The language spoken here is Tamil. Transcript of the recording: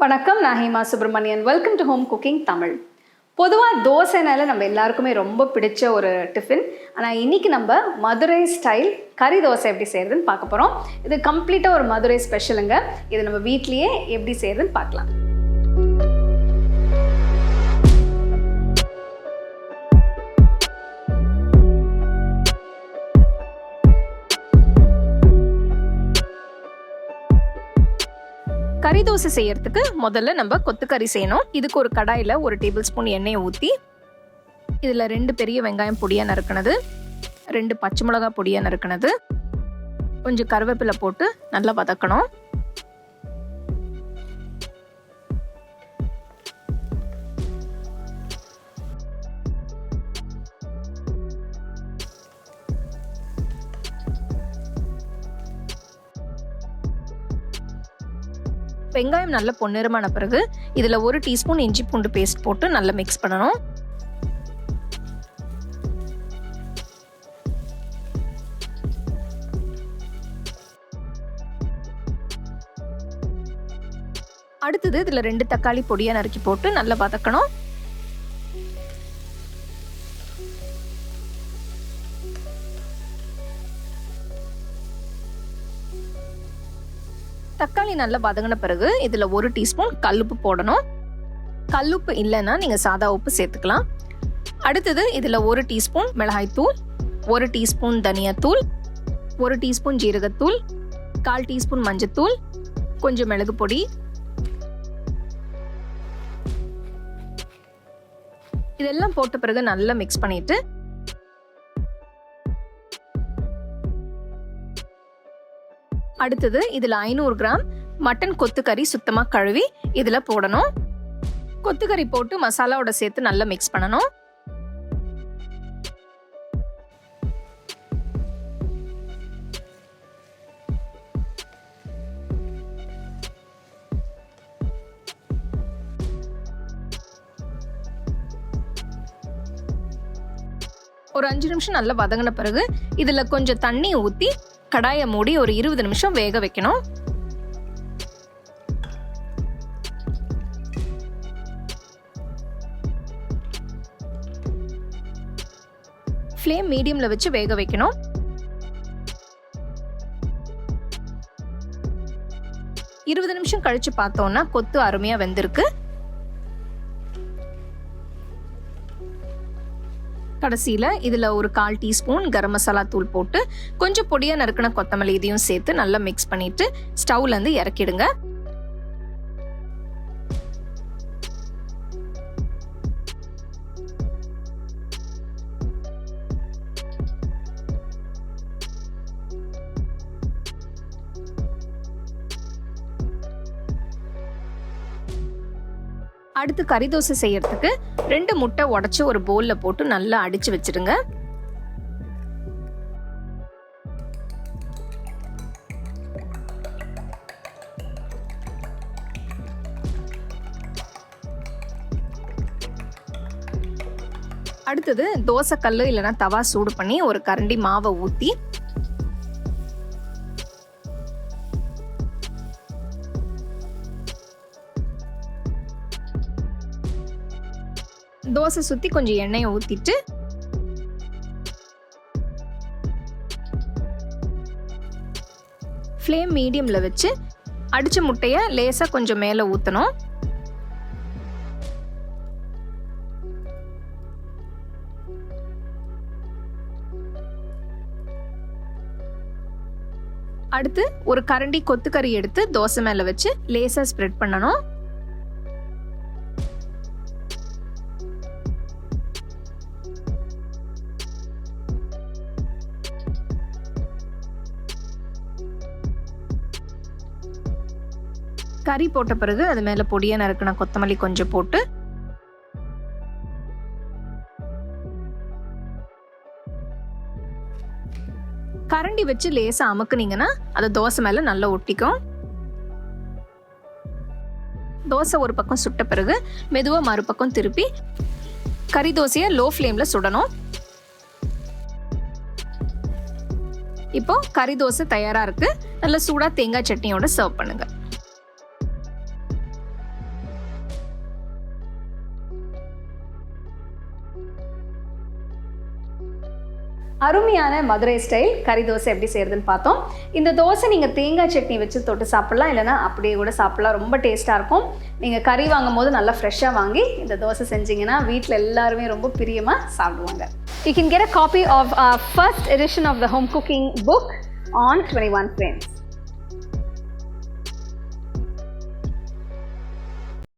வணக்கம், நான் Hema Subramanian. Welcome to home cooking Tamil. பொதுவாக தோசைனால நம்ம எல்லாருக்குமே ரொம்ப பிடிச்ச ஒரு டிஃபின். ஆனால் இன்றைக்கி நம்ம மதுரை ஸ்டைல் கறி தோசை எப்படி செய்கிறதுன்னு பார்க்க போகிறோம். இது கம்ப்ளீட்டாக ஒரு மதுரை ஸ்பெஷலுங்க. இது நம்ம வீட்லேயே எப்படி செய்கிறதுன்னு பார்க்கலாம். கறி தோசை செய்யறதுக்கு முதல்ல நம்ம கொத்துக்கறி செய்யணும். இதுக்கு ஒரு கடாயில் 1 டேபிள் ஸ்பூன் எண்ணெயை ஊற்றி இதில் 2 பெரிய வெங்காயம் பொடியாக நறுக்கினது, 2 பச்சை மிளகா பொடியாக நறுக்கினது, கொஞ்சம் கருவேப்பிலை போட்டு நல்லா வதக்கணும். வெங்காயம் நல்ல பொன்னிறமான பிறகு இதில் 1 டீஸ்பூன் இஞ்சி பூண்டு பேஸ்ட் போட்டு நல்லா மிக்ஸ் பண்ணணும். அடுத்தது இதில் 2 தக்காளி பொடியாக நறுக்கி போட்டு நல்லா வதக்கணும். தக்காளி நல்லா வதங்கின பிறகு இதில் 1 டீஸ்பூன் கல்லுப்பு போடணும். கல்லுப்பு இல்லைன்னா நீங்கள் சாதா உப்பு சேர்த்துக்கலாம். அடுத்தது இதில் 1 டீஸ்பூன் மிளகாய்த்தூள், 1 டீஸ்பூன் தனியாத்தூள், 1 டீஸ்பூன் ஜீரகத்தூள், 1/4 டீஸ்பூன் மஞ்சத்தூள், கொஞ்சம் மிளகு பொடி, இதெல்லாம் போட்ட பிறகு நல்லா மிக்ஸ் பண்ணிட்டு அடுத்தது இதில் 500 கிராம் மட்டன் கொத்துக்கறி சுத்தமாக கழுவி இதில் போடணும். கொத்துக்கறி போட்டு மசாலாவோட சேர்த்து நல்லா மிக்ஸ் பண்ணணும். ஒரு 5 நிமிஷம் நல்லா வதங்கின பிறகு இதில் கொஞ்சம் தண்ணி ஊற்றி கடாயை மூடி ஒரு 20 நிமிஷம் வேக வைக்கணும். ஃப்ளேம் மீடியம்ல வச்சு வேக வைக்கணும். இருபது நிமிஷம் கழிச்சு பார்த்தோம்னா கொத்து அருமையா வெந்திருக்கு. கடைசியில் இதில் ஒரு 1/4 டீஸ்பூன் கரம் மசாலா தூள் போட்டு கொஞ்சம் பொடியாக நறுக்கின கொத்தமல்லி இதையும் சேர்த்து நல்லா மிக்ஸ் பண்ணிட்டு ஸ்டவ்லேருந்து இறக்கிடுங்க. அடுத்து கறி தோசை செய்யறதுக்கு 2 முட்டை உடைச்சு ஒரு பவுல்ல போட்டு நல்லா அடிச்சு வச்சிடுங்க. அடுத்தது தோசை கல்லு இல்லைன்னா தவா சூடு பண்ணி ஒரு கரண்டி மாவை ஊற்றி தோசை சுற்றி கொஞ்சம் எண்ணெயை ஊற்றிட்டு ஃப்ளேம் மீடியமில் வச்சு அடித்த முட்டையை லேசாக கொஞ்சம் மேலே ஊற்றணும். அடுத்து ஒரு கரண்டி கொத்துக்கறி எடுத்து தோசை மேலே வச்சு லேசாக ஸ்ப்ரெட் பண்ணணும். கறி போட்ட பிறகு அது மேலே பொடியாக நறுக்கின கொத்தமல்லி கொஞ்சம் போட்டு கரண்டி வச்சு லேசா அமுக்குனீங்கன்னா அது தோசை மேலே நல்லா ஒட்டிக்கும். தோசை ஒரு பக்கம் சுட்ட பிறகு மெதுவாக மறுபக்கம் திருப்பி கறி தோசையை லோ ஃப்ளேமில் சுடணும். இப்போ கறி தோசை தயாராக இருக்கு. நல்ல சூடாக தேங்காய் சட்னியோட சர்வ் பண்ணுங்க. அருமையான மதுரை ஸ்டைல் கறி தோசை எப்படி செய்கிறதுன்னு பார்த்தோம். இந்த தோசை நீங்கள் தேங்காய் சட்னி வச்சு தொட்டு சாப்பிட்லாம், இல்லைனா அப்படியே கூட சாப்பிட்லாம். ரொம்ப டேஸ்ட்டாக இருக்கும். நீங்கள் கறி வாங்கும் போது நல்லா ஃப்ரெஷ்ஷாக வாங்கி இந்த தோசை செஞ்சிங்கன்னா வீட்டில் எல்லாருமே ரொம்ப பிரியமாக சாப்பிடுவாங்க. You can get a copy of our first edition of the home cooking book on 21 frames.